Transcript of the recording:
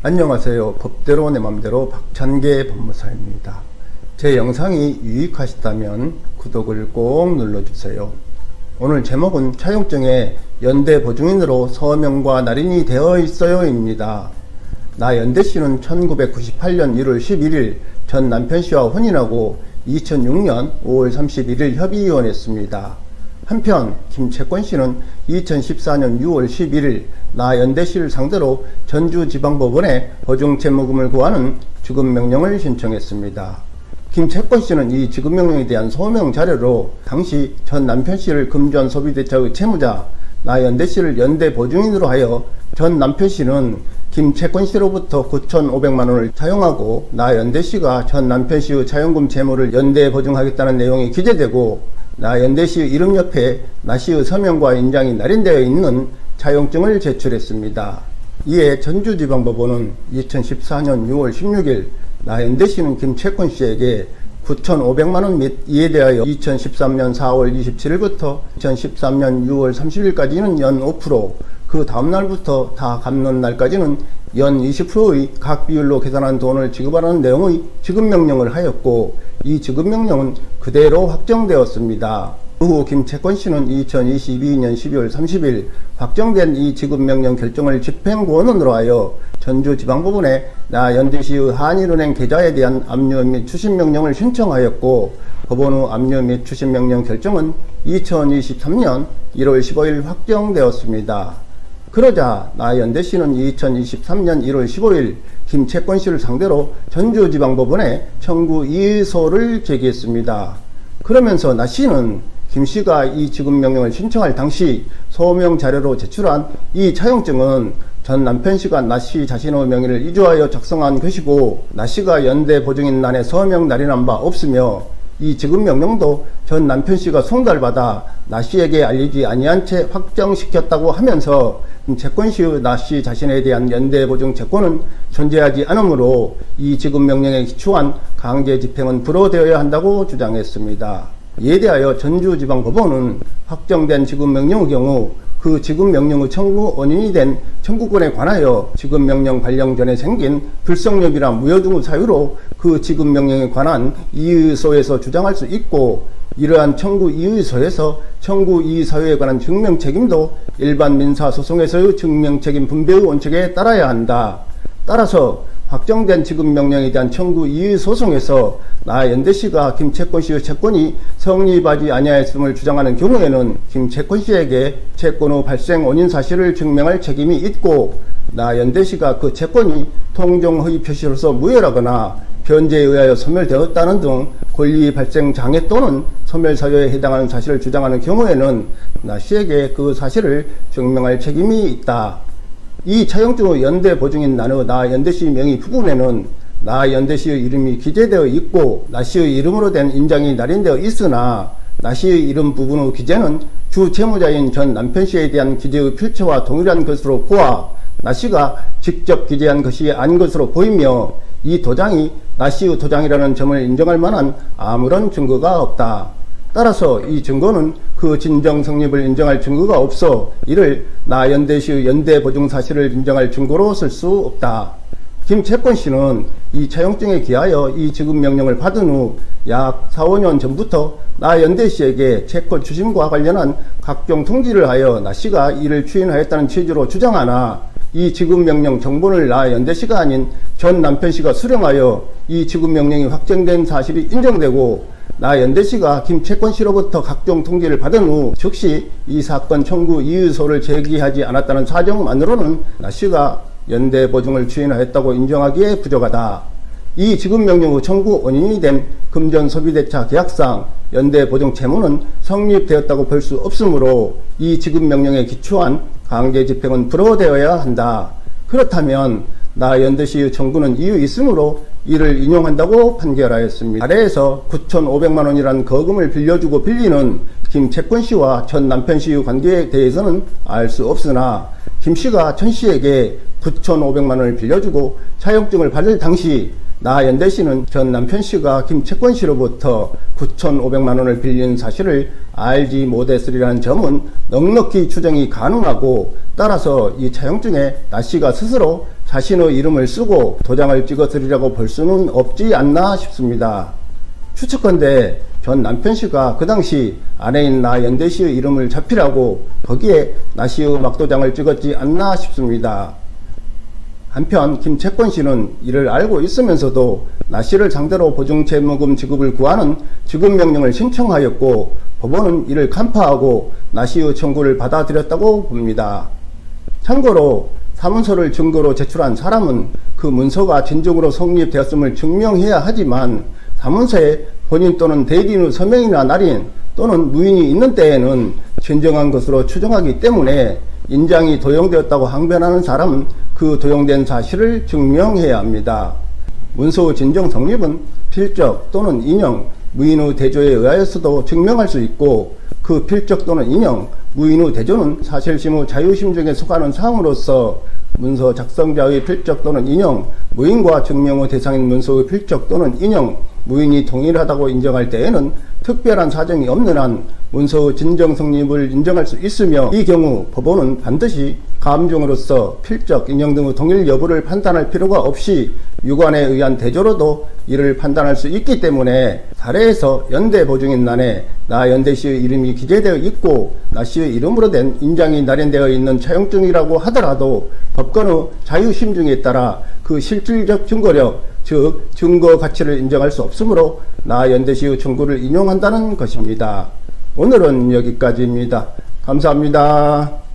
안녕하세요. 법대로 내 맘대로 박찬계 법무사입니다. 제 영상이 유익하시다면 구독을 꼭 눌러주세요. 오늘 제목은 차용증에 연대 보증인으로 서명과 날인이 되어 있어요 입니다. 나 연대씨는 1998년 1월 11일 전 남편씨와 혼인하고 2006년 5월 31일 협의이혼했습니다. 한편 김채권씨는 2014년 6월 11일 나 연대씨를 상대로 전주지방법원에 보증채무금을 구하는 지급명령을 신청했습니다. 김채권씨는 이 지급명령에 대한 소명 자료로 당시 전 남편씨를 금전 소비대차의 채무자 나 연대씨를 연대 보증인으로 하여 전 남편씨는 김채권씨로부터 9,500만원을 차용하고 나 연대씨가 전 남편씨의 차용금 채무를 연대 보증하겠다는 내용이 기재되고 나 연대씨의 이름 옆에 나씨의 서명과 인장이 날인되어 있는 차용증을 제출했습니다. 이에 전주지방법원은 2014년 6월 16일 나 연대씨는 김채권씨에게 9,500만원 및 이에 대하여 2013년 4월 27일부터 2013년 6월 30일까지는 연 5%, 그 다음날부터 다 갚는 날까지는 연 20%의 각 비율로 계산한 돈을 지급하라는 내용의 지급명령을 하였고, 이 지급명령은 그대로 확정되었습니다. 그 후 김채권씨는 2022년 12월 30일 확정된 이 지급명령 결정을 집행권원으로 하여 전주지방법원에 나 연대씨의 한일은행 계좌에 대한 압류 및 추심명령을 신청하였고, 법원 후 압류 및 추심명령 결정은 2023년 1월 15일 확정되었습니다. 그러자 나 연대씨는 2023년 1월 15일 김채권씨를 상대로 전주지방법원에 청구 이의소를 제기했습니다. 그러면서 나씨는 김씨가 이 지급명령을 신청할 당시 소명 자료로 제출한 이 차용증은 전 남편씨가 나씨 자신의 명의를 이주하여 작성한 것이고, 나씨가 연대 보증인란에 서명 날인한 바 없으며, 이 지급명령도 전 남편씨가 송달받아 나씨에게 알리지 아니한 채 확정시켰다고 하면서 채권씨의 나씨 자신에 대한 연대보증 채권은 존재하지 않으므로 이 지급명령에 기초한 강제 집행은 불허되어야 한다고 주장했습니다. 이에 대하여 전주지방법원은 확정된 지급명령의 경우 그 지급명령의 청구 원인이 된 청구권에 관하여 지급명령 발령 전에 생긴 불성립이나 무효 등의 사유로 그 지급명령에 관한 이의소에서 주장할 수 있고, 이러한 청구 이의소에서 청구 이의 사유에 관한 증명책임도 일반 민사소송에서의 증명책임 분배의 원칙에 따라야 한다. 따라서 확정된 지급명령에 대한 청구 이의소송에서 나 연대씨가 김채권씨의 채권이 성립하지 아니하였음을 주장하는 경우에는 김채권씨에게 채권의 발생 원인 사실을 증명할 책임이 있고, 나 연대씨가 그 채권이 통정허위 표시로서 무효라거나 변제에 의하여 소멸되었다는 등 권리 발생 장애 또는 소멸 사유에 해당하는 사실을 주장하는 경우에는 나씨에게 그 사실을 증명할 책임이 있다. 이 차용증의 연대 보증인 나 연대씨 명의 부분에는 나 연대씨의 이름이 기재되어 있고 나씨의 이름으로 된 인장이 날인되어 있으나, 나씨의 이름 부분의 기재는 주 채무자인 전 남편씨에 대한 기재의 필체와 동일한 것으로 보아 나씨가 직접 기재한 것이 아닌 것으로 보이며, 이 도장이 나씨의 도장이라는 점을 인정할 만한 아무런 증거가 없다. 따라서 이 증거는 그 진정 성립을 인정할 증거가 없어 이를 나 연대씨의 연대 보증 사실을 인정할 증거로 쓸 수 없다. 김채권씨는 이 차용증에 기하여 이 지급명령을 받은 후 약 4, 5년 전부터 나 연대씨에게 채권 추심과 관련한 각종 통지를 하여 나씨가 이를 추인하였다는 취지로 주장하나, 이 지급명령 정본을 나 연대씨가 아닌 전 남편씨가 수령하여 이 지급명령이 확정된 사실이 인정되고, 나 연대씨가 김채권씨로부터 각종 통지를 받은 후 즉시 이 사건 청구 이의소를 제기하지 않았다는 사정만으로는 나씨가 연대 보증을 추인하였다고 인정하기에 부족하다. 이 지급명령의 청구 원인이 된 금전소비대차 계약상 연대 보증 채무는 성립되었다고 볼 수 없으므로 이 지급명령에 기초한 강제 집행은 불허되어야 한다. 그렇다면 나 연대씨의 청구는 이유 있으므로 이를 인용한다고 판결하였습니다. 아래에서 9,500만원이란 거금을 빌려주고 빌리는 김채권씨와 전 남편씨의 관계에 대해서는 알 수 없으나, 김씨가 전씨에게 9,500만원을 빌려주고 차용증을 받을 당시 나 연대씨는 전 남편씨가 김채권씨로부터 9,500만원을 빌린 사실을 알지 못했으리라는 점은 넉넉히 추정이 가능하고, 따라서 이 차용증에 나씨가 스스로 자신의 이름을 쓰고 도장을 찍었으리라고 볼 수는 없지 않나 싶습니다. 추측컨대 전 남편씨가 그 당시 아내인 나 연대씨의 이름을 잡히라고 거기에 나씨의 막도장을 찍었지 않나 싶습니다. 한편 김채권씨는 이를 알고 있으면서도 나씨를 상대로 보증채무금 지급을 구하는 지급명령을 신청하였고, 법원은 이를 간파하고 나씨의 청구를 받아들였다고 봅니다. 참고로 사문서를 증거로 제출한 사람은 그 문서가 진정으로 성립되었음을 증명해야 하지만, 사문서에 본인 또는 대리인의 서명이나 날인 또는 무인이 있는 때에는 진정한 것으로 추정하기 때문에 인장이 도용되었다고 항변하는 사람은 그 도용된 사실을 증명해야 합니다. 문서의 진정 성립은 필적 또는 인용, 무인의 대조에 의하여서도 증명할 수 있고, 그 필적 또는 인용, 무인의 대조는 사실심의 자유심증에 속하는 사항으로서 문서 작성자의 필적 또는 인용, 무인과 증명의 대상인 문서의 필적 또는 인용, 무인이 동일하다고 인정할 때에는 특별한 사정이 없는 한 문서의 진정 성립을 인정할 수 있으며, 이 경우 법원은 반드시 감정으로서 필적, 인용 등의 동일 여부를 판단할 필요가 없이 유관에 의한 대조로도 이를 판단할 수 있기 때문에, 사례에서 연대보증인란에 나 연대씨의 이름이 기재되어 있고 나씨의 이름으로 된 인장이 날인되어 있는 차용증이라고 하더라도 법관의 자유심증에 따라 그 실질적 증거력, 즉 증거 가치를 인정할 수 없으므로 나 연대씨의 청구를 인용한다는 것입니다. 오늘은 여기까지입니다. 감사합니다.